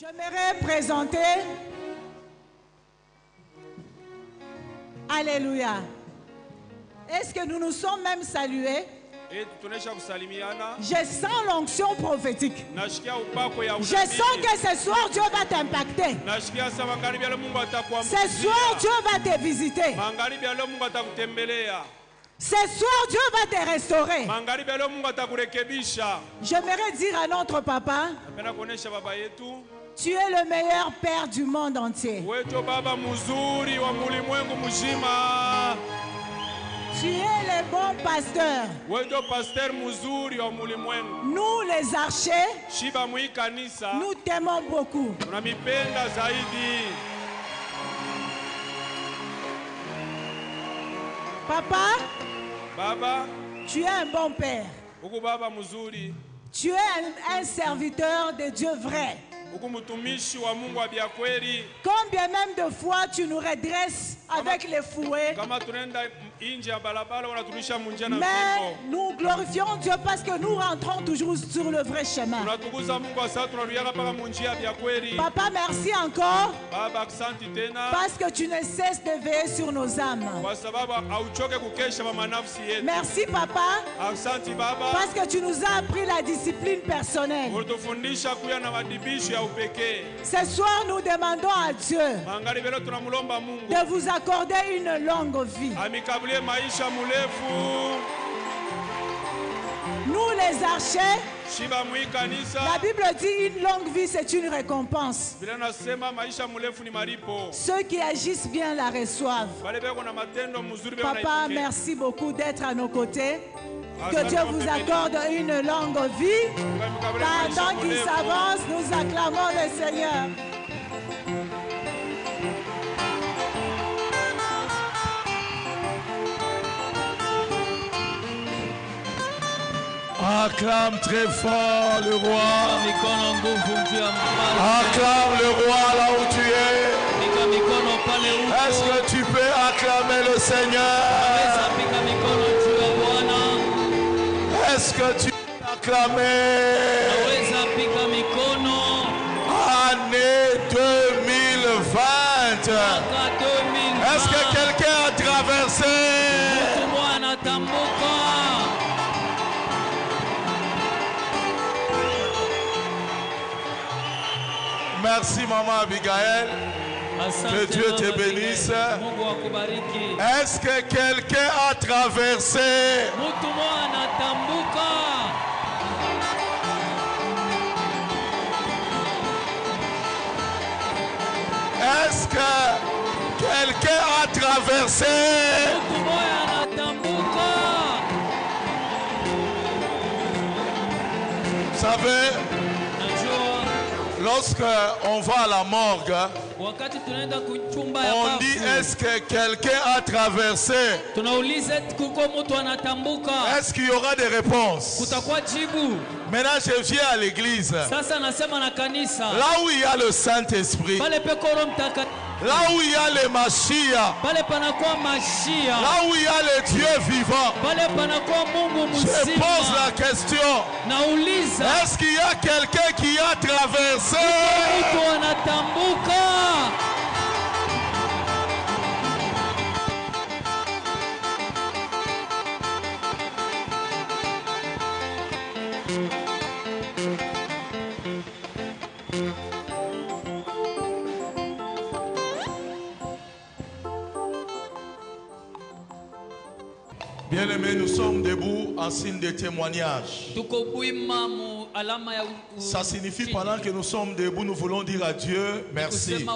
J'aimerais présenter. Alléluia. Est-ce que nous nous sommes même salués? Je sens l'onction prophétique. Je sens que ce soir Dieu va t'impacter. Ce soir Dieu va te visiter. Ce soir Dieu va te restaurer. J'aimerais dire à notre papa, tu es le meilleur père du monde entier. Tu es le bon pasteur. Nous les archers, nous t'aimons beaucoup. Papa, tu es un bon père. Tu es un serviteur de Dieu vrai. Combien même de fois tu nous redresses avec les fouets. Mais nous glorifions Dieu parce que nous rentrons toujours sur le vrai chemin. Papa, merci encore parce que tu ne cesses de veiller sur nos âmes. Merci papa parce que tu nous as appris la discipline personnelle. Ce soir nous demandons à Dieu de vous accorder une longue vie. Nous les archers, la Bible dit une longue vie c'est une récompense. Ceux qui agissent bien la reçoivent. Papa, merci beaucoup d'être à nos côtés. Que Dieu vous accorde une longue vie. Pendant qu'il s'avance, nous acclamons le Seigneur. Acclame très fort le roi. Acclame le roi là où tu es. Est-ce que tu peux acclamer le Seigneur? Est-ce que tu peux acclamer? Année 2020. Est-ce que quelqu'un a traversé? Merci maman Abigail. Que Dieu te bénisse. Est-ce que quelqu'un a traversé? Est-ce que quelqu'un a traversé? Vous savez, lorsque on va à la morgue, on dit est-ce que quelqu'un a traversé? Est-ce qu'il y aura des réponses? Maintenant je viens à l'église. Là où il y a le Saint-Esprit, là où il y a les Mashiach, là où il y a les dieux vivants, je pose la question, est-ce qu'il y a quelqu'un qui a traversé? Bien-aimés, nous sommes debout en signe de témoignage. Ça signifie pendant que nous sommes debout, nous voulons dire à Dieu merci.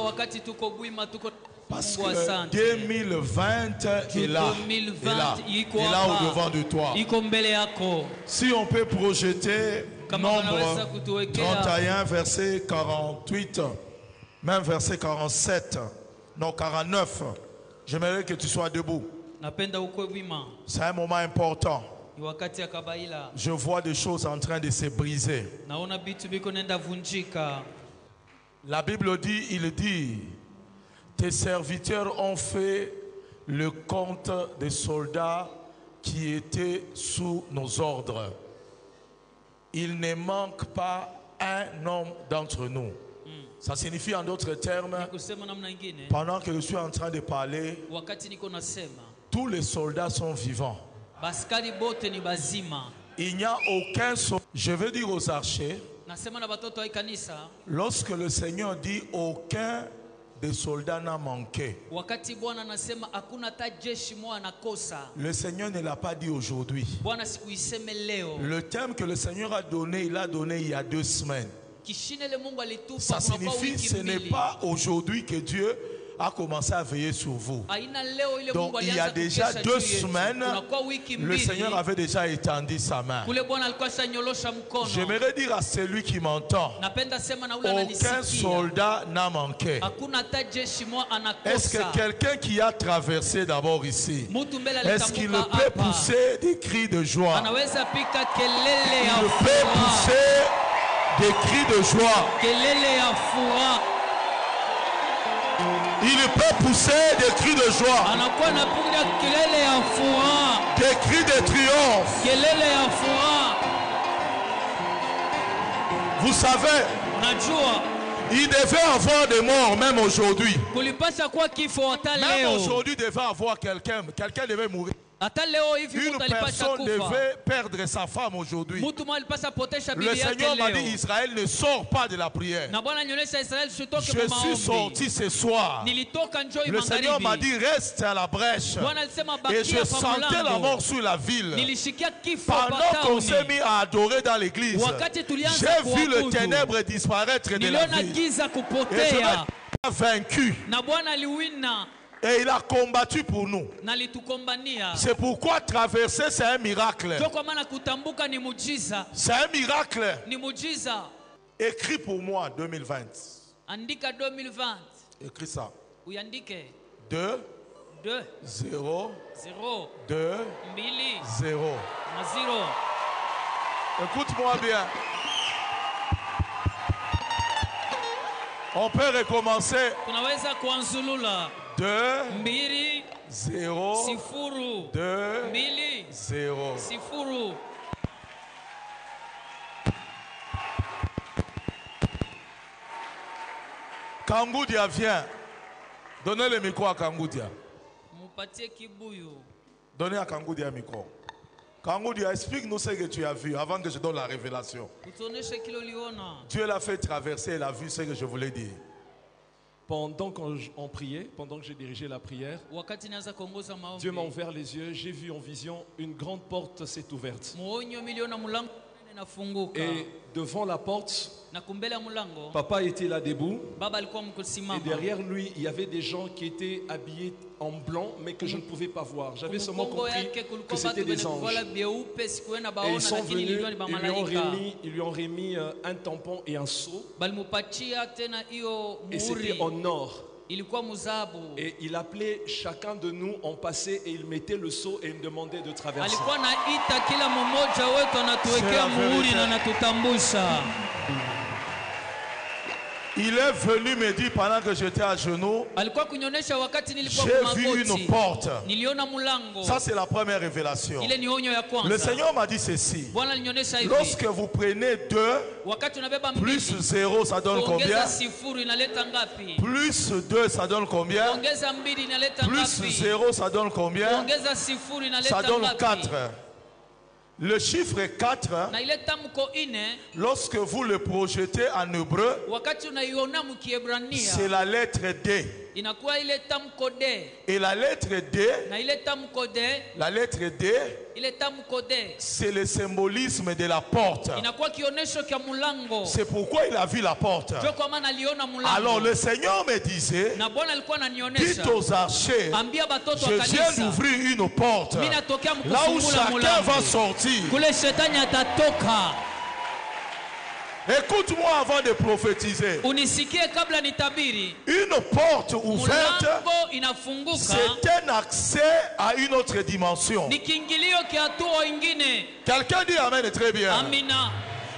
Parce que 2020 est là. Il est là au devant de toi. Si on peut projeter Nombre 31, verset 48, même verset 47, non 49, j'aimerais que tu sois debout. C'est un moment important. Je vois des choses en train de se briser. La Bible dit, il dit, tes serviteurs ont fait le compte des soldats qui étaient sous nos ordres. Il ne manque pas un homme d'entre nous. Ça signifie en d'autres termes, pendant que je suis en train de parler, tous les soldats sont vivants. Il n'y a aucun soldat. Je veux dire aux archers, lorsque le Seigneur dit aucun des soldats n'a manqué, le Seigneur ne l'a pas dit aujourd'hui. Le thème que le Seigneur a donné, il l'a donné il y a 2 semaines. Ça signifie que ce n'est pas aujourd'hui que Dieu a commencé à veiller sur vous. Donc il y a déjà 2 semaines, le Seigneur avait déjà étendu sa main. J'aimerais dire à celui qui m'entend, aucun soldat n'a manqué. Est-ce que quelqu'un qui a traversé d'abord ici, est-ce qu'il peut pousser des cris de joie? Il peut pousser des cris de joie. Il peut pousser des cris de joie, des cris de triomphe. Vous savez, il devait avoir des morts même aujourd'hui. Même aujourd'hui, il devait avoir quelqu'un devait mourir. Une personne devait perdre sa femme aujourd'hui. Le Seigneur m'a dit, Israël ne sort pas de la prière. Je suis sorti ce soir. Le Seigneur m'a dit, reste à la brèche. Et je sentais la mort sur la ville. Pendant qu'on s'est mis à adorer dans l'église, j'ai vu le ténèbre disparaître de la ville. Et je l'ai vaincu. Et il a combattu pour nous. C'est pourquoi traverser, c'est un miracle. C'est un miracle. Écris pour moi 2020. Écris ça. 2 0 2 0. Écoute-moi bien. On peut recommencer. 2 0 2 0. Kangoudia, viens. Donnez le micro à Kangoudia. Donnez à Kangoudia le micro. Kangoudia, explique-nous ce que tu as vu avant que je donne la révélation. Dieu l'a fait traverser, il a vu ce que je voulais dire. Pendant qu'on priait, pendant que j'ai dirigé la prière, Dieu m'a ouvert les yeux, j'ai vu en vision une grande porte s'est ouverte. Et devant la porte, papa était là debout. Et derrière lui, il y avait des gens qui étaient habillés en blanc, mais que je ne pouvais pas voir. J'avais seulement compris que c'était des anges. Et ils sont venus, ils lui ont remis un tampon et un seau. Et c'était en or. Et il appelait chacun de nous, on passait et il mettait le seau et il me demandait de traverser. Il est venu me dire pendant que j'étais à genoux, j'ai vu une porte. Ça c'est la première révélation. Le Seigneur m'a dit ceci. Lorsque vous prenez 2 plus 0 ça donne combien? Plus 2 ça donne combien? Plus 0 ça donne combien? Ça donne 4. Le chiffre 4, lorsque vous le projetez en hébreu, c'est la lettre D. Et la lettre D, c'est le symbolisme de la porte. C'est pourquoi il a vu la porte. Alors le Seigneur me disait, dites aux archers, je viens d'ouvrir une porte, là où chacun va sortir. Écoute-moi avant de prophétiser. Une porte ouverte, c'est un accès à une autre dimension. Quelqu'un dit Amen, très bien.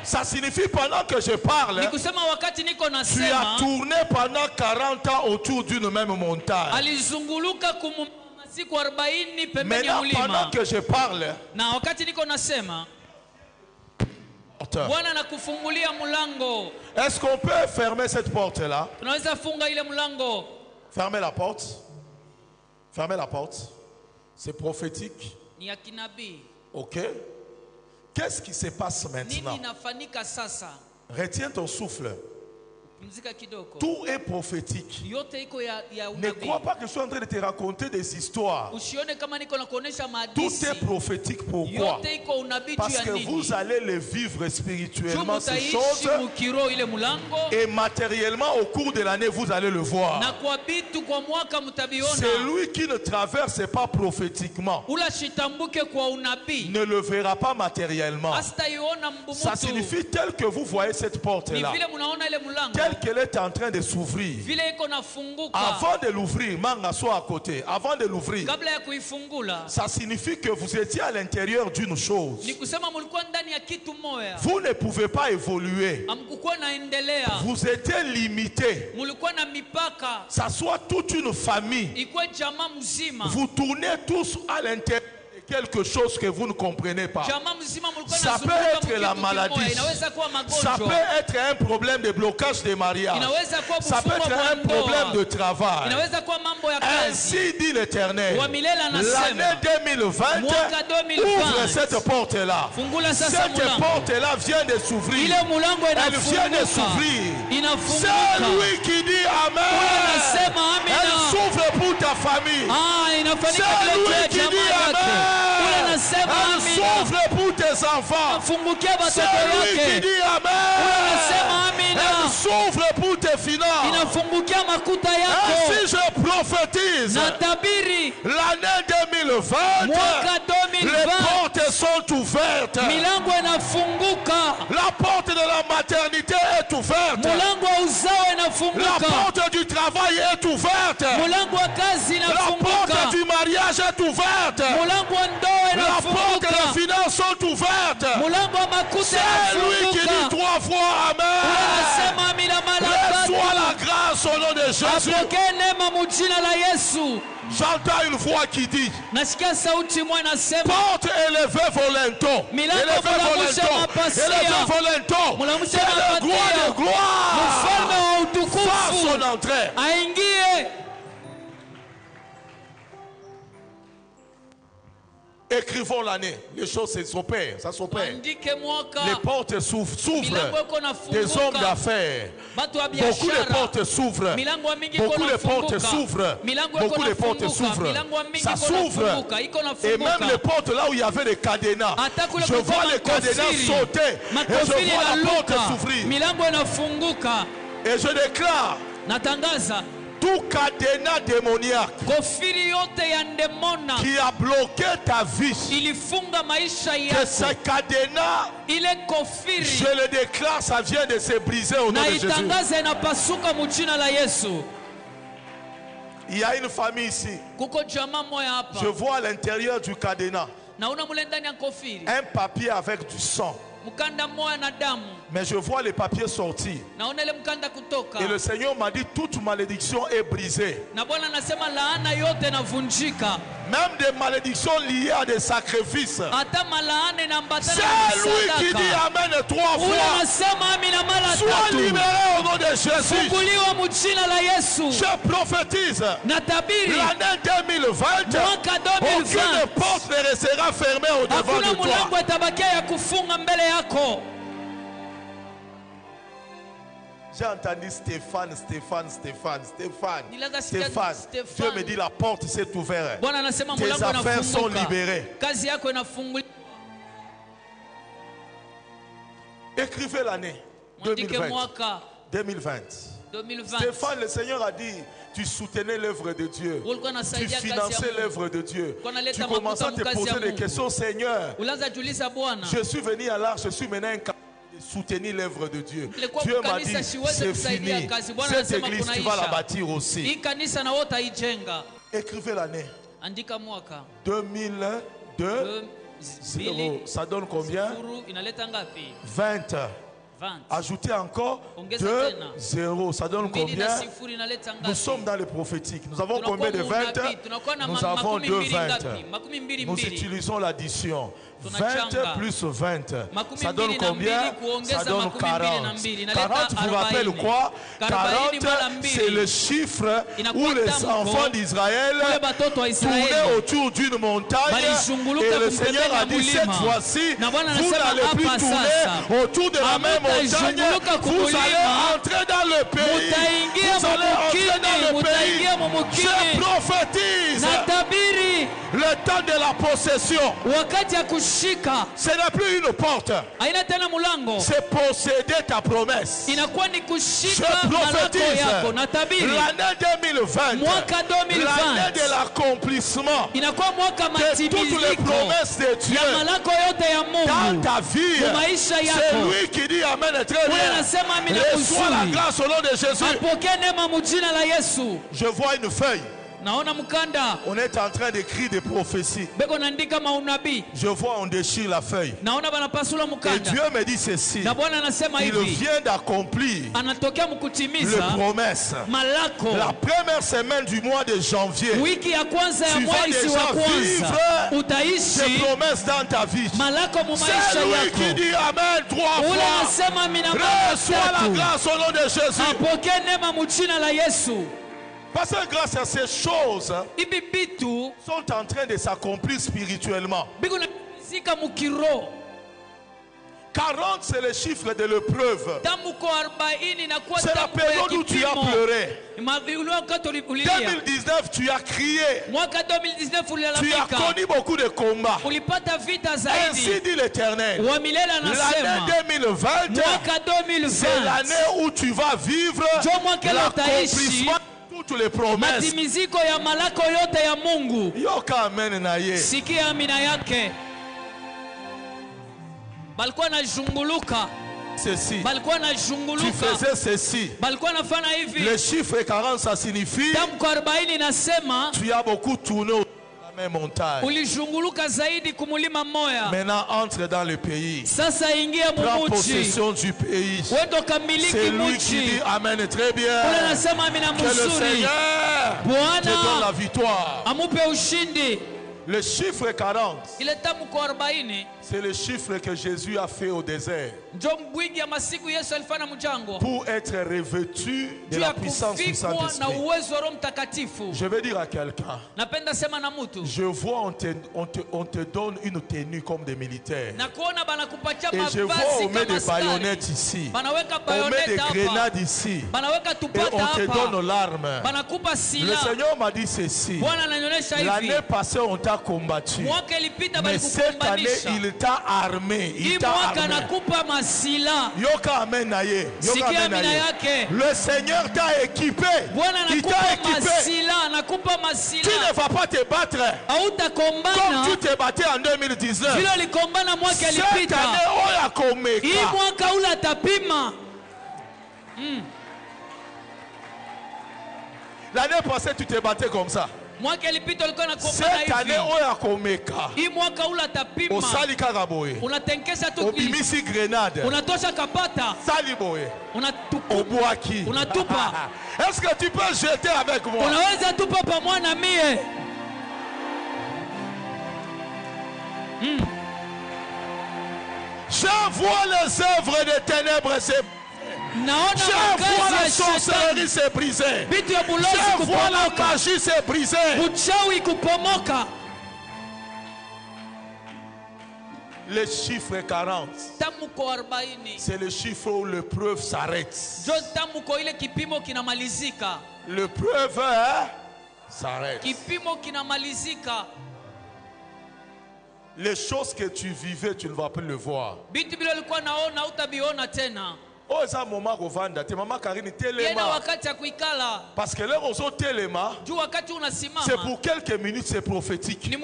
Ça signifie pendant que je parle, tu as tourné pendant 40 ans autour d'une même montagne. Maintenant, pendant que je parle, Est-ce qu'on peut fermer cette porte-là? Fermez la porte. Fermez la porte. C'est prophétique. Ok. Qu'est-ce qui se passe maintenant? Retiens ton souffle. Tout est prophétique. Ne crois pas que je suis en train de te raconter des histoires. Tout est prophétique. Pourquoi? Parce que vous allez le vivre spirituellement, ces choses, et matériellement au cours de l'année vous allez le voir. Celui qui ne traverse pas prophétiquement ne le verra pas matériellement. Ça signifie tel que vous voyez cette porte là, qu'elle est en train de s'ouvrir. Avant de l'ouvrir, manga soit à côté. Avant de l'ouvrir, ça signifie que vous étiez à l'intérieur d'une chose. Vous ne pouvez pas évoluer. Vous étiez limité. Ça soit toute une famille. Vous tournez tous à l'intérieur. Quelque chose que vous ne comprenez pas. Ça peut être la maladie. Ça peut être un problème de blocage des mariages. Ça peut être un problème de travail. Ainsi dit l'Éternel. L'année 2020 ouvre cette porte-là. Cette porte-là vient de s'ouvrir. Elle vient de s'ouvrir. C'est lui qui dit Amen. Elle s'ouvre pour ta famille. C'est lui qui dit Amen. Elle s'ouvre pour tes enfants. C'est lui qui dit Amen. Elle s'ouvre pour tes finances. Ainsi je prophétise l'année 2020. Les portes sont ouvertes. La porte de la maternité est ouverte. La porte du travail est ouverte. La porte du mariage est ouverte. La porte de la finance sont ouvertes. C'est lui qui dit 3 fois Amen. Reçois la grâce au nom de Jésus. J'entends une voix qui dit porte élevée volontaire. Élevée volontaire. C'est le roi de gloire. Par son entrée. Écrivons l'année. Les choses s'opèrent. Ça s'opère. Les portes s'ouvrent. Des hommes d'affaires. Beaucoup de portes s'ouvrent. Beaucoup de portes s'ouvrent. Beaucoup de portes s'ouvrent. Ça s'ouvre. Et même les portes là où il y avait des cadenas. Je vois les cadenas sauter. Et je vois la porte s'ouvrir. Et je déclare tout cadenas démoniaque qui a bloqué ta vie, que ce cadenas, je le déclare, ça vient de se briser au nom de Jésus. Il y a une famille ici. Je vois à l'intérieur du cadenas un papier avec du sang. Mais je vois les papiers sortir. Et le Seigneur m'a dit toute malédiction est brisée. Même des malédictions liées à des sacrifices. C'est lui qui dit Amen 3 fois. Sois libéré au nom de Jésus. Je prophétise l'année 2020. Aucune porte ne restera fermée au devant de toi. J'ai entendu Stéphane. Dieu me dit la porte s'est ouverte. Tes affaires sont libérées. Écrivez l'année 2020. Stéphane, le Seigneur a dit, tu soutenais l'œuvre de Dieu. Tu finançais l'œuvre de Dieu. Tu commençais à te poser des questions, Seigneur. Je suis venu à l'art, je suis maintenant un de soutenir l'œuvre de Dieu. Dieu m'a dit, c'est fini. Cette église, tu vas la bâtir aussi. Écrivez l'année 2002. 0. Ça donne combien? 20. Ajoutez encore 2 0. Ça donne combien? Nous sommes dans le prophétique. Nous avons combien de 20? Nous avons 2 20. Nous utilisons l'addition. 20 plus 20. Ça donne combien? Ça donne 40. 40 vous rappelle quoi? 40 c'est le chiffre où les enfants d'Israël tournaient autour d'une montagne et le Seigneur a dit cette fois-ci vous n'allez plus tourner autour de la même montagne, vous allez entrer dans le pays, vous allez entrer dans le pays. Je prophétise le temps de la possession. Ce n'est plus une porte, c'est posséder ta promesse. Je prophétise l'année 2020, l'année de l'accomplissement de toutes les promesses de Dieu dans ta vie. C'est lui qui dit amen très bien. Reçois la grâce au nom de Jésus. Je vois une feuille. On est en train d'écrire des prophéties. Je vois, on déchire la feuille. Et Dieu me dit ceci. Il vient d'accomplir les promesses. La première semaine du mois de janvier, tu vas déjà vivre des promesses dans ta vie. C'est lui qui dit amen 3 fois. Reçois la grâce au nom de Jésus. Parce que grâce à ces choses sont en train de s'accomplir spirituellement. 40 c'est le chiffre de l'épreuve. C'est la période où tu as pleuré. 2019 tu as crié. Tu as connu beaucoup de combats. Ainsi dit l'Éternel. L'année 2020 c'est l'année où tu vas vivre l'accomplissement de toutes les promesses. Yoka amen na ye. Sikia amina yake. Balikuwa na junguluka. Ceci. Tu faisais ceci. Le chiffre 40 ça signifie tu as beaucoup tourné autour de la même montagne. Maintenant entre dans le pays. Prends possession du pays. C'est lui qui dit amen très bien. Que le Seigneur te donne la victoire. Le chiffre 40, c'est le chiffre que Jésus a fait au désert pour être revêtu de la puissance du Saint-Esprit. Je vais dire à quelqu'un, je vois on te donne une tenue comme des militaires. Et je vois on met des baïonnettes ici, on met des grenades ici, et on te donne l'arme. Le Seigneur m'a dit ceci, l'année passée on t'a combattu, mais cette année il t'a armé. Il t'a armé. Yoka amen na ye. Yoka amen na ye. Le Seigneur t'a équipé. Il t'a équipé. Tu ne vas pas te battre comme tu t'es battu en 2019. Cette année oya komeka. L'année passée tu t'es battu comme ça. Cette année oya komeka. Osali karaboye. Obimisi grenade. Saliboye. Obuaki. Est-ce que tu peux jeter avec moi? Je vois les œuvres des ténèbres. Je vois la sorcellerie se briser. Je vois la magie se briser. Le chiffre 40, c'est le chiffre où l'épreuve s'arrête. L'épreuve s'arrête. Les choses que tu vivais, tu ne vas plus le voir. Oh, c'est un moment où vanda. Tes maman Karine telema. Parce que là, on telema. C'est pour quelques minutes, c'est prophétique.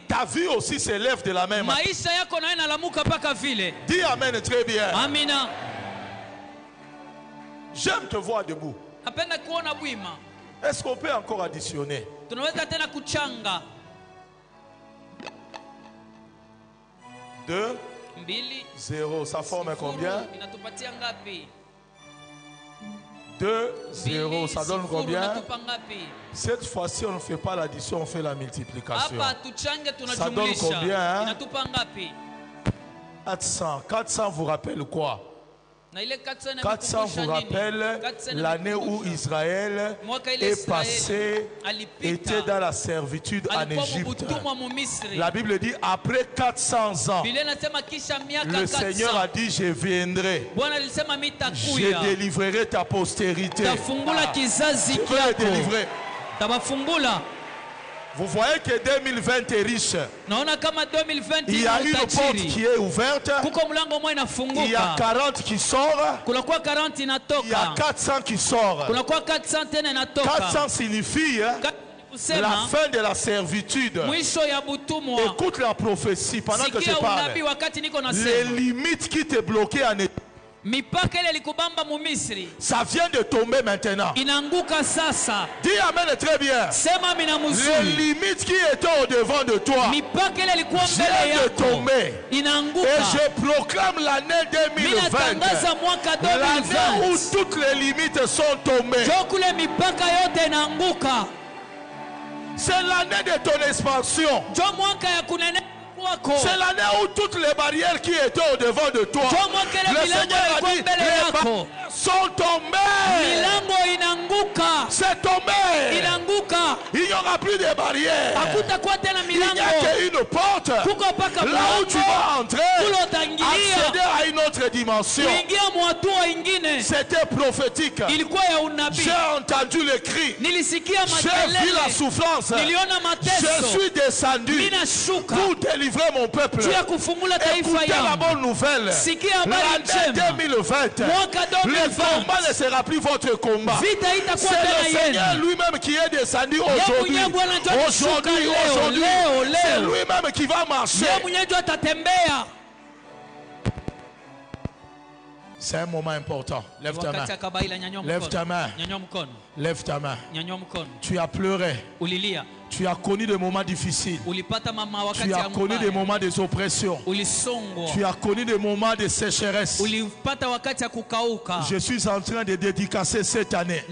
Ta vie aussi s'élève de la même manière. Dis amen très bien. Amina. J'aime te voir debout. Est-ce qu'on peut encore additionner? 2 0. Ça forme combien? 2, 0. Ça donne combien? Cette fois-ci, on ne fait pas l'addition, on fait la multiplication. Ça donne combien? 400. 400 vous rappelle quoi? 400 vous rappelle l'année où Israël est passé, était dans la servitude en Égypte. La Bible dit après 400 ans, le Seigneur a dit je viendrai, je délivrerai ta postérité. Je vais le délivrer. Vous voyez que 2020 est riche. Il y a une porte qui est ouverte. Il y a 40 qui sortent. Il y a 400 qui sortent. 400 signifie la fin de la servitude. Écoute la prophétie pendant que je parle. Les limites qui te bloquaient en Égypte, ça vient de tomber maintenant. Dis amen très bien. Les limites qui étaient au devant de toi viennent de tomber. Et je proclame l'année 2020, l'année où toutes les limites sont tombées. C'est l'année de ton expansion. C'est l'année où toutes les barrières qui étaient au devant de toi, le Seigneur a dit, les barrières sont tombées. C'est tombé. Il n'y aura plus de barrières. Il n'y a qu'une porte. Là où tu vas entrer, accéder à une autre dimension. C'était prophétique. J'ai entendu le cri. J'ai vu la souffrance. Je suis descendu pour délivrer mon peuple. Écoutez la bonne nouvelle. L'année 2020, le combat ne sera plus votre combat. C'est le Seigneur lui-même qui est descendu aujourd'hui. C'est lui-même qui va marcher. C'est un moment important. Lève ta main. Lève ta main. Lève ta main. Tu as pleuré. Tu as connu des moments difficiles. Tu as connu des moments de oppression. Tu as connu des moments de sécheresse. Je suis en train de dédicacer cette année.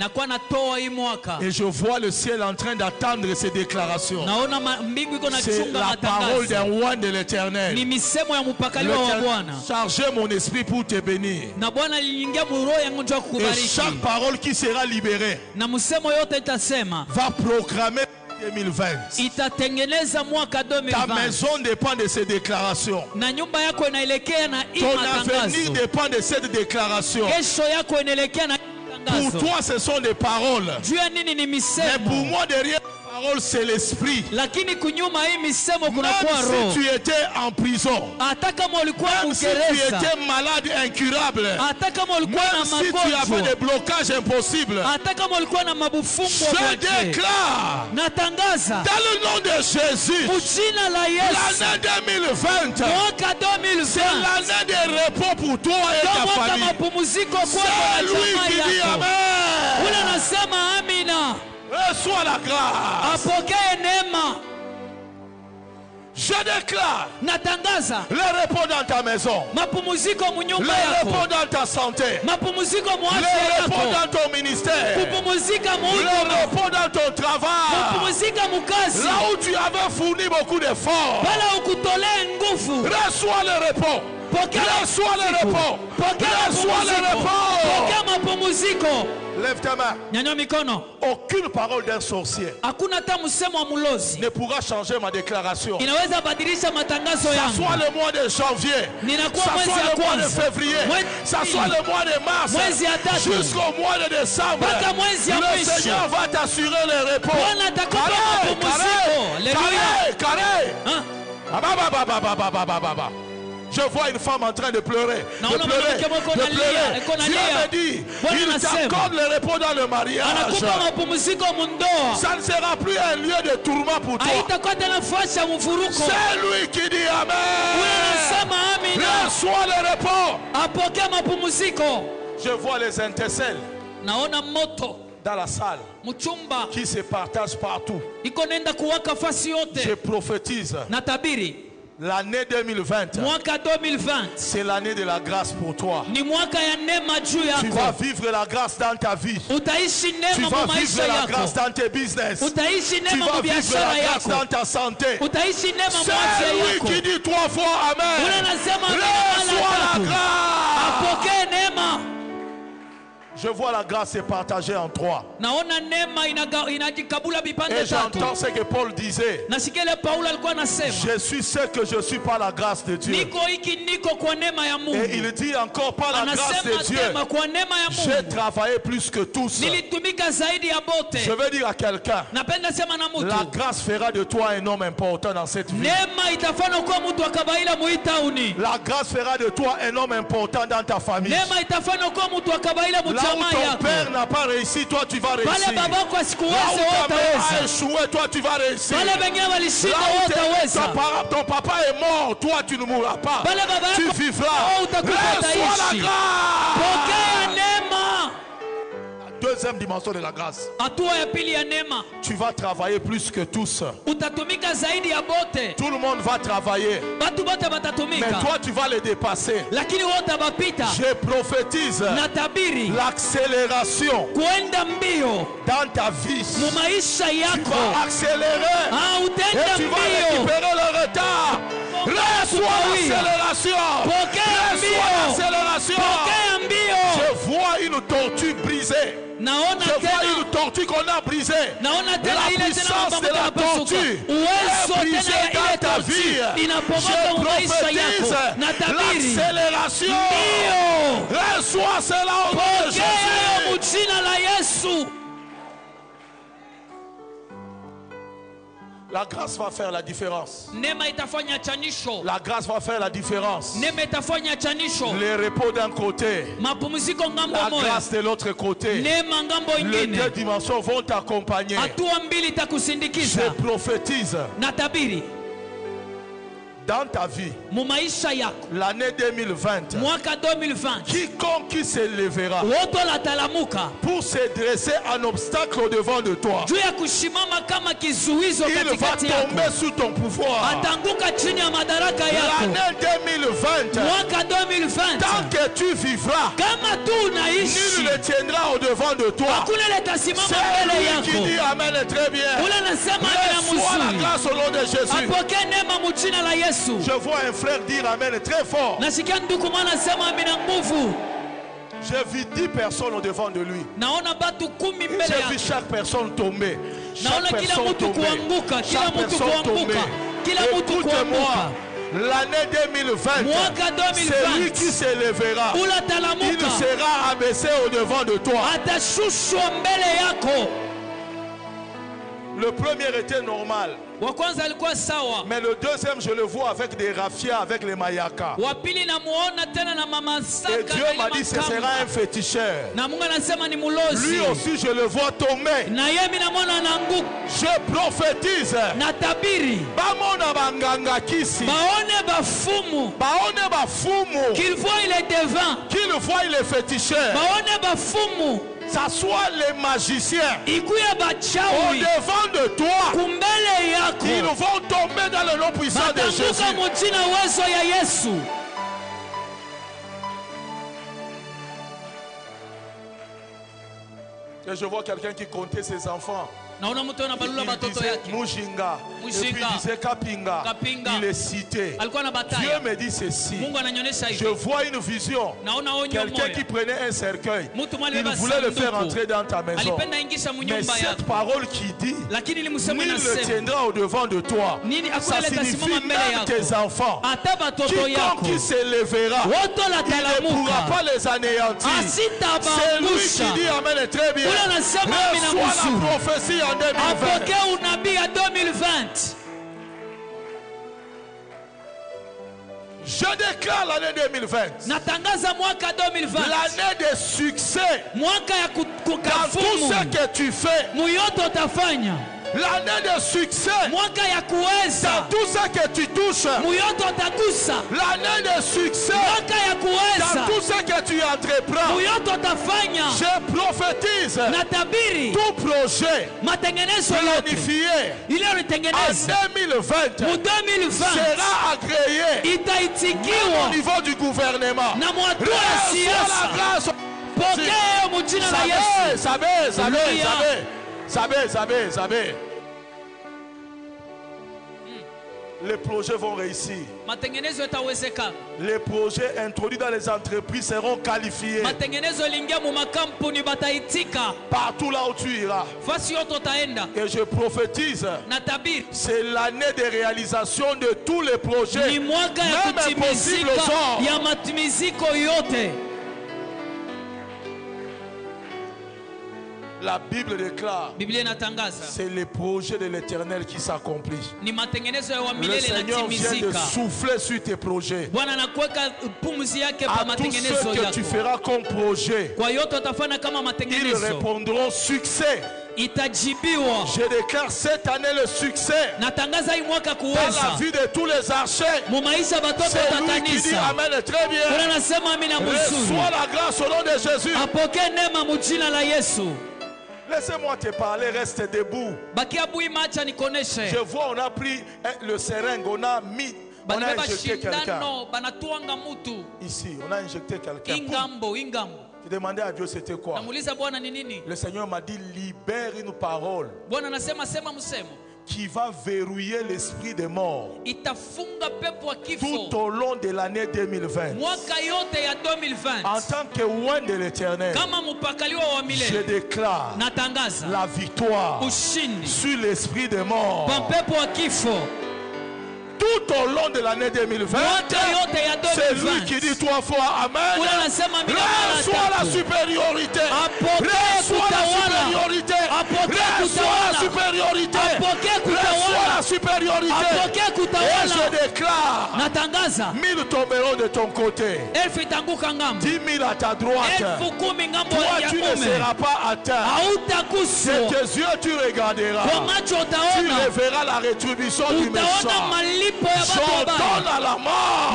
Et je vois le ciel en train d'attendre ces déclarations. C'est la parole d'un roi de l'Éternel. Chargez mon esprit pour te bénir. Et chaque parole qui sera libérée va proclamer 2020. Ta maison dépend de ces déclarations. Ton avenir dépend de cette déclaration. Pour toi, ce sont des paroles. Mais pour moi, derrière la parole, c'est l'esprit. Même si tu étais en prison, même si tu étais malade incurable, même si tu avais des blocages impossibles, je déclare dans le nom de Jésus, l'année 2020, c'est l'année de repos pour toi et ta famille. C'est lui qui dit Amen. Reçois la grâce. Je déclare le repos dans ta maison, le repos dans ta santé, le repos dans ton ministère, le repos dans ton travail, là où tu avais fourni beaucoup d'efforts. Reçois le repos. Reçois le repos. Reçois le repos. Lève ta main. Aucune parole d'un sorcier ne pourra changer ma déclaration. Ça soit le mois de janvier, ça soit le mois de février, ça soit le mois de mars, jusqu'au mois de décembre, le Seigneur va t'assurer le repos. Carré. Je vois une femme en train de pleurer. Dieu me dit, il t'accorde le repos dans le mariage. Ça ne sera plus un lieu de tourment pour toi. C'est lui qui dit Amen. Reçois le repos. Je vois les intercelles dans la salle qui se partagent partout. Je prophétise. L'année 2020, c'est l'année de la grâce pour toi. Tu vas vivre la grâce dans ta vie. Tu vas vivre la grâce dans tes business. Tu vas vivre la grâce dans ta santé. C'est lui qui dit 3 fois Amen. Reçois la grâce. Je vois la grâce est partagée en 3. Et j'entends ce que Paul disait. Je suis ce que je suis par la grâce de Dieu. Et il dit encore par la grâce de Dieu. J'ai travaillé plus que tous. Je veux dire à quelqu'un, la grâce fera de toi un homme important dans cette vie. La grâce fera de toi un homme important dans ta famille. Là où ton père n'a pas réussi, toi tu vas réussir. Là où ta mère a échoué, toi tu vas réussir. Là où ton papa est mort, toi tu ne mourras pas. Tu vivras. Reçois la grâce. Deuxième dimension de la grâce. Tu vas travailler plus que tous. Tout le monde va travailler. Mais toi tu vas les dépasser. Je prophétise l'accélération dans ta vie. Tu vas accélérer et tu vas récupérer le retard. Reçois l'accélération. Reçois l'accélération. Je vois une tortue brisée. Je vois une tortue qu'on a brisée. La puissance de la tortue est brisée dans ta vie. Je prophétise l'accélération. Reçois cela au nom de Jésus. La grâce va faire la différence. La grâce va faire la différence. Les repos d'un côté, la grâce de l'autre côté. Les deux dimensions vont t'accompagner. Je prophétise dans ta vie, l'année 2020, quiconque qui se lèvera pour se dresser un obstacle au devant de toi, il va tomber sous ton pouvoir. L'année 2020, tant que tu vivras, nul ne tiendra au devant de toi. C'est lui qui dit Amen très bien. Reçois la grâce au nom de Jésus. Je vois un frère dire Amen très fort. J'ai vu 10 personnes au devant de lui. J'ai vu chaque personne tomber. Chaque personne tomber. Chaque personne tomber. Écoute-moi. L'année 2020, c'est lui qui s'élèvera. Il sera abaissé au devant de toi. Le premier était normal. Mais le deuxième, je le vois avec des raffias, avec les mayakas. Et Dieu m'a dit ce sera un féticheur. Lui aussi, je le vois tomber. Je prophétise. Qu'il voit il est féticheur. Ça soit les magiciens au devant de toi, ils vont tomber dans le nom puissant de Jésus. Et je vois quelqu'un qui comptait ses enfants. Il disait Mujinga, et puis il disait Kapinga. Il est cité. Dieu me dit ceci. Je vois une vision. Quelqu'un qui prenait un cercueil. Il voulait le faire entrer dans ta maison. Mais cette parole qui dit nul ne tiendra au devant de toi, ça signifie même tes enfants. Quiconque qui s'élèvera, il ne pourra pas les anéantir. C'est lui qui dit Amen très bien. Reçois la prophétie en 2020. Je déclare l'année 2020. L'année de succès. Dans tout ce que tu fais. L'année de succès. Dans tout ce que tu touches. L'année de succès. Dans tout ce que tu entreprends. Je prophétise. Tout projet planifié en 2020 sera agréé au niveau du gouvernement. Savez. Les projets vont réussir. Les projets introduits dans les entreprises seront qualifiés. Partout là où tu iras. Et je prophétise, c'est l'année de réalisation de tous les projets, même impossibles aux hommes. La Bible déclare, c'est le projet de l'Éternel qui s'accomplit. Le Seigneur vient de souffler sur tes projets. À tous ceux que tu feras comme projet, ils répondront succès. Je déclare cette année le succès dans la vie de tous les archers. C'est lui qui dit Amen, très bien. Reçois la grâce au nom de Jésus. Laissez-moi te parler, reste debout. Je vois, on a pris le seringue, on a injecté quelqu'un. Ici, on a injecté quelqu'un. Je demandais à Dieu c'était quoi. Le Seigneur m'a dit libère une parole qui va verrouiller l'esprit des morts tout au long de l'année 2020. En tant que loin de l'Éternel, je déclare la victoire sur l'esprit des morts tout au long de l'année 2020. C'est lui qui dit 3 fois Amen. Reçois la supériorité. Reçois la supériorité. Reçois la supériorité. Reçois la supériorité. Et je déclare 1000 tomberont de ton côté, 10 000 à ta droite. Toi tu ne seras pas atteint. De tes yeux tu regarderas. Tu verras la rétribution du méchant. J'ordonne à la mort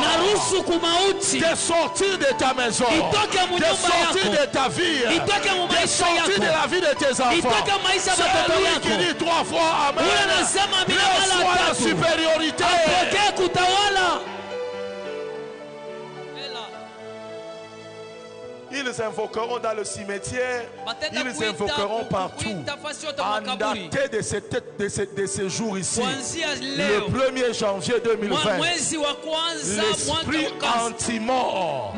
de sortir de ta maison, de sortir de ta vie, de sortir de la vie de tes enfants. C'est lui qui dit 3 fois Amen. Reçois la supériorité. Ils invoqueront dans le cimetière, ils invoqueront partout. En daté de ce jour ici, le 1er janvier 2020, l'esprit anti-mort,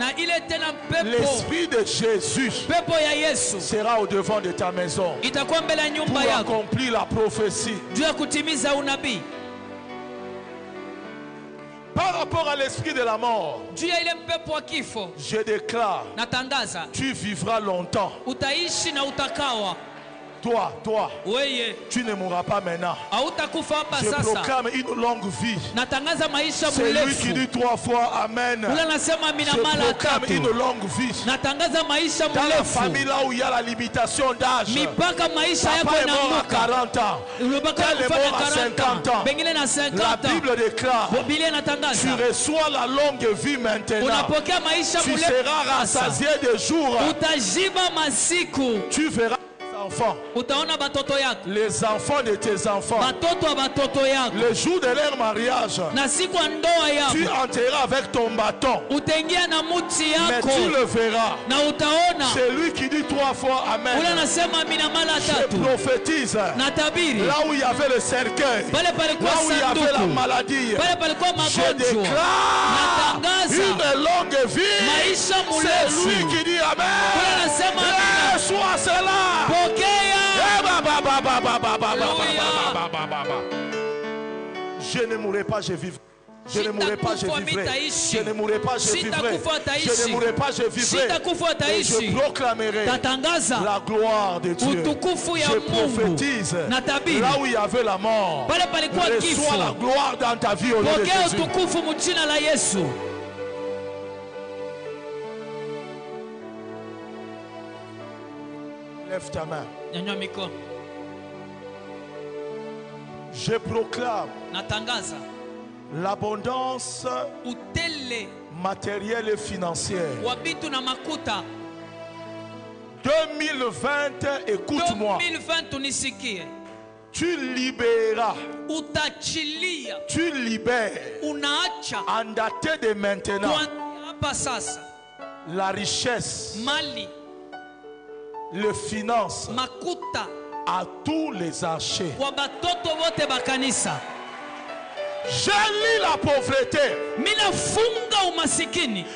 l'esprit de Jésus sera au devant de ta maison pour accomplir la prophétie. Par rapport à l'esprit de la mort, je déclare, tu vivras longtemps. Toi, tu ne mourras pas maintenant. Je proclame une longue vie. C'est lui qui dit 3 fois Amen. Je proclame une longue vie. Dans la famille là où il y a la limitation d'âge, papa est mort à 40 ans, tel est mort à 50 ans. La Bible déclare, tu reçois la longue vie maintenant. Tu seras rassasié de jours. Tu verras enfants, les enfants de tes enfants, le jour de leur mariage, tu entreras avec ton bâton, mais tu le verras. C'est lui qui dit 3 fois Amen. Je prophétise, là où il y avait le cercueil, là où il y avait la maladie, je déclare une longue vie. C'est lui qui dit Amen. Reçois cela. Je ne mourrai pas, je vivrai. Je ne mourrai pas, je vivrai. Je ne mourrai pas, je vivrai. Je ne mourrai pas, je vivrai. Et je proclamerai la gloire de Dieu. Je prophétise là où il y avait la mort. Reçois la gloire dans ta vie au nom de Jésus. Lève ta main. Je proclame l'abondance matérielle et financière. 2020, écoute-moi. Tu libéras. Tu libères. En daté de maintenant. La richesse. Les finances. À tous les archers. Je lis la pauvreté.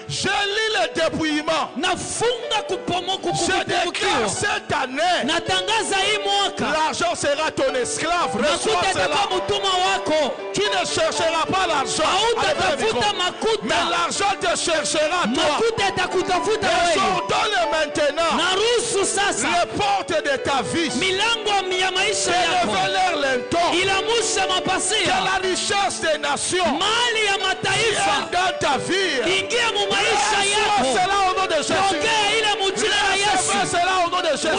Je lis le dépouillement. Je déclare cette année, l'argent sera ton esclave. Reçois cela. Tu ne chercheras pas l'argent, mais l'argent te cherchera toi. Ordonne maintenant les portes de ta vie. Révèle l'inton. Que la richesse des nations vienne dans ta vie. Reçois cela au nom de Jésus. Reçois cela au nom de Jésus.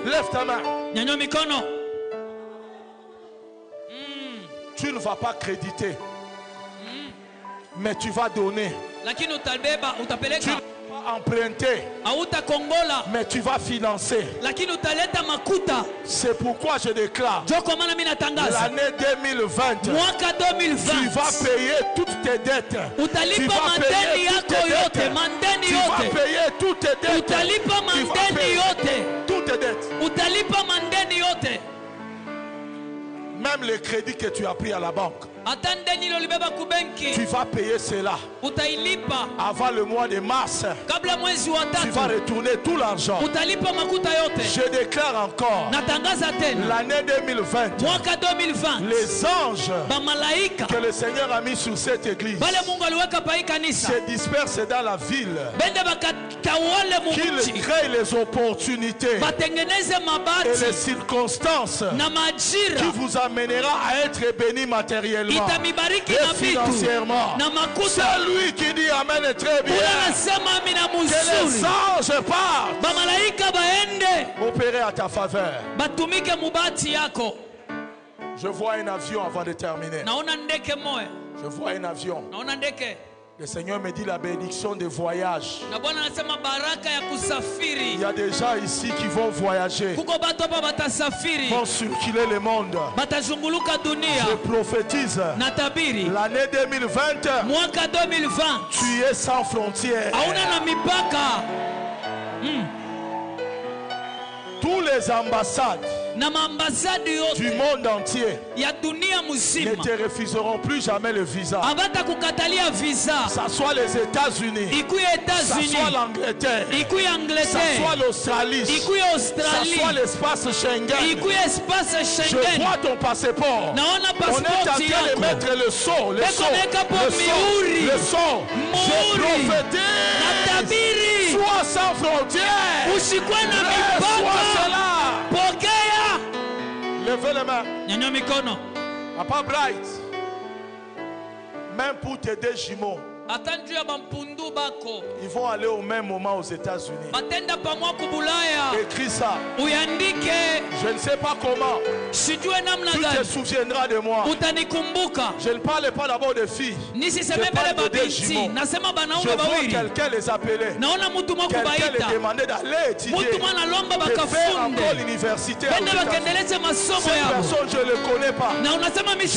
Lève ta main. Tu ne vas pas créditer, mais tu vas donner. Tu ne vas emprunter, mais tu vas financer. C'est pourquoi je déclare l'année 2020, tu vas payer toutes tes dettes. Tu vas payer toutes tes dettes. Tu vas payer toutes tes dettes. Même les crédits que tu as pris à la banque, tu vas payer cela. Avant le mois de mars, tu vas retourner tout l'argent. Je déclare encore l'année 2020, les anges que le Seigneur a mis sur cette église se dispersent dans la ville, qu'ils créent les opportunités et les circonstances qui vous amènera à être béni matériellement et financièrement. Celui qui dit Amen est très bien. Que les anges partent opérer à ta faveur. Je vois un avion avant de terminer. Je vois un avion. Le Seigneur me dit la bénédiction des voyages. Il y a des gens ici qui vont voyager, vont circuler le monde. Je prophétise l'année 2020, tu es sans frontières. Tous les ambassades du monde entier ne te refuseront plus jamais le visa. Ça soit les États-Unis, ça soit l'Angleterre, ça soit l'Australie, ça soit l'espace Schengen. Je vois ton passeport. On est en train de mettre le son, le son, le son. Je prophétise, sois sans frontières. Reçois cela. Levez les mains. Papa Bright, même pour tes deux jumeaux, ils vont aller au même moment aux États-Unis. Écris ça. Je ne sais pas comment. Tu te souviendras de moi. Je ne parle pas d'abord de filles. Je parle de deux jumeaux. Je vois quelqu'un les appeler. Quelqu'un les demander d'aller étudier, de faire encore l'université. Cette personne, je ne le connais pas. Je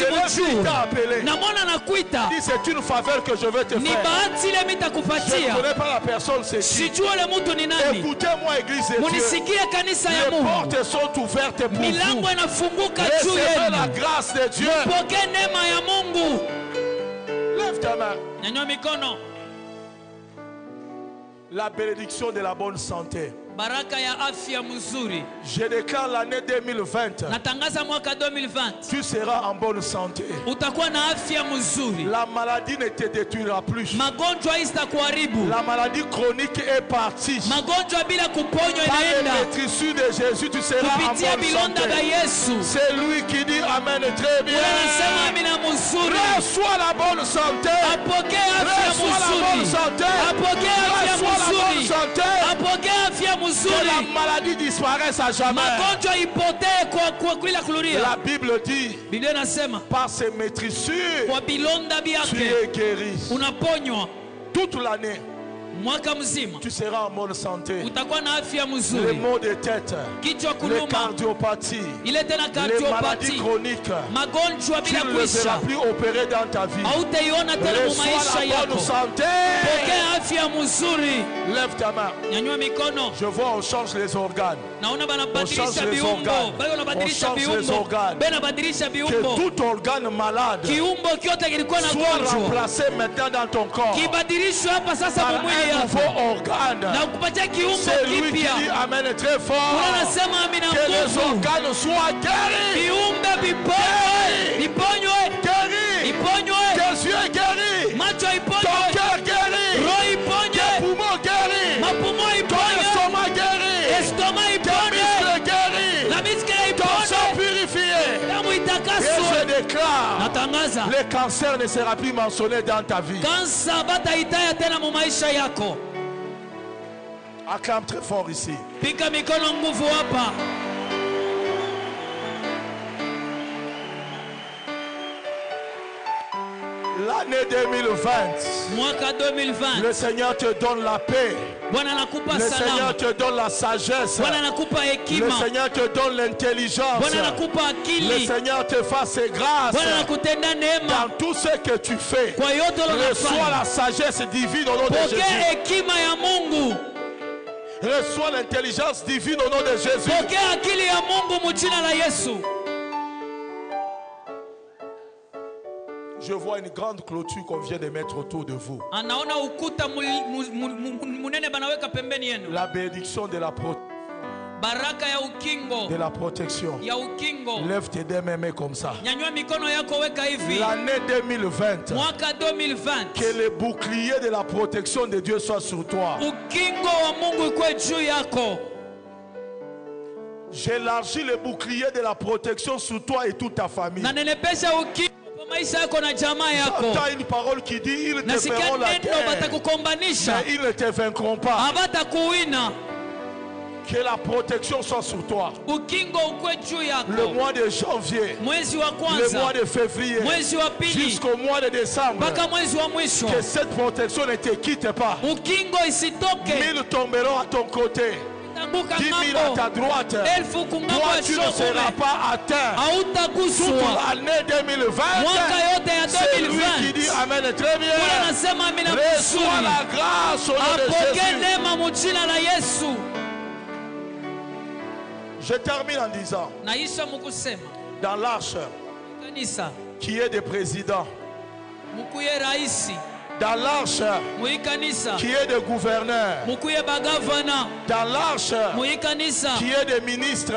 l'ai vu t'appeler. Il dit c'est une faveur que je veux te faire. Je ne connais pas la personne, c'est qui. Écoutez-moi, Église de Dieu. Les portes sont ouvertes pour vous. Recevez la grâce de Dieu. Lève ta main. La bénédiction de la bonne santé. Je déclare l'année 2020. Tu seras en bonne santé. La maladie ne te détruira plus. La maladie chronique est partie. Par le maîtrise de Jésus, tu seras en bonne santé. C'est lui qui dit Amen très bien. Reçois la bonne santé. Reçois la bonne santé. Reçois la bonne santé. la maladie disparaisse à jamais. La Bible dit, par ses maîtrissures, tu es guéri. Toute l'année, tu seras en bonne santé. Les maux de tête, les cardiopathies, les maladies chroniques, tu ne les verras plus opérer dans ta vie. Reçois la bonne santé. Lève ta main. Je vois, on change les organes. On change les organes. On change les organes. Que tout organe malade soit remplacé maintenant dans ton corps par un nouveau organe. C'est lui qui dit amen très fort. Que les organes soient guéris. Guéris. Tes yeux guéris. Ton cœur guéri. Tes poumons guéris. Ton estomac guéri. Tes muscles guéris. Ton sang purifié. Et je déclare, le cancer ne sera plus mentionné dans ta vie. Acclame très fort ici. L'année 2020, le Seigneur te donne la paix. Le Seigneur te donne la sagesse. Le Seigneur te donne l'intelligence. Le Seigneur te fasse grâce dans tout ce que tu fais. Reçois la sagesse divine au nom de Jésus. Reçois l'intelligence divine au nom de Jésus. Je vois une grande clôture qu'on vient de mettre autour de vous. La bénédiction de la protection. Lève tes deux mains comme ça. L'année 2020. Que le bouclier de la protection de Dieu soit sur toi. J'élargis le bouclier de la protection sur toi et toute ta famille. J'entends une parole qui dit ils te feront la guerre, mais ils ne te vaincront pas. Que la protection soit sur toi. Le mois de janvier, le mois de février, jusqu'au mois de décembre. Que cette protection ne te quitte pas. 1000 tomberont à ton côté, 10 000 à ta droite. Toi, tu ne seras pas atteint. Toute l'année 2020, c'est lui qui dit amen très bien. Reçois la grâce au nom de Jésus. Je termine en disant, dans l'arche qui est des présidents, dans l'arche qui est des gouverneurs, dans l'arche qui est des ministres,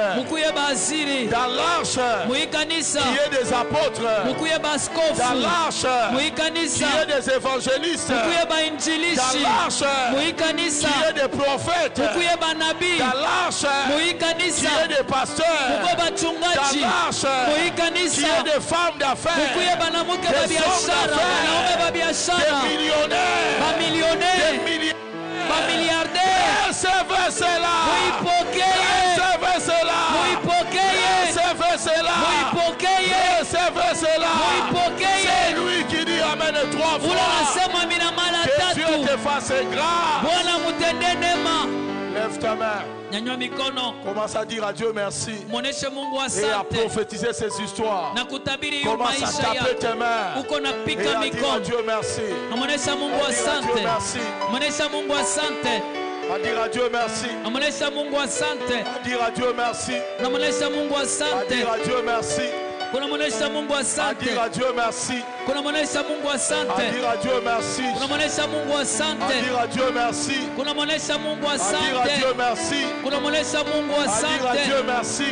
dans l'arche qui est des apôtres, dans l'arche qui est des évangélistes, dans l'arche qui est des prophètes, dans l'arche qui est des pasteurs, dans l'arche qui est des femmes d'affaires, des hommes d'affaires, des millionnaires, des milliardaires. Recevez cela. Recevez cela. Recevez cela. Recevez cela. C'est lui qui dit amen 3 fois. Que Dieu te fasse grâce. Lève ta main. Commence à dire à Dieu merci et à prophétiser ces histoires. Commence à taper tes mains et à dire à Dieu merci. À dire à Dieu merci. À dire à Dieu merci. À dire à Dieu merci. À dire à Dieu merci. À dire à Dieu merci. À dire à Dieu merci. À dire à Dieu merci. À dire à Dieu merci.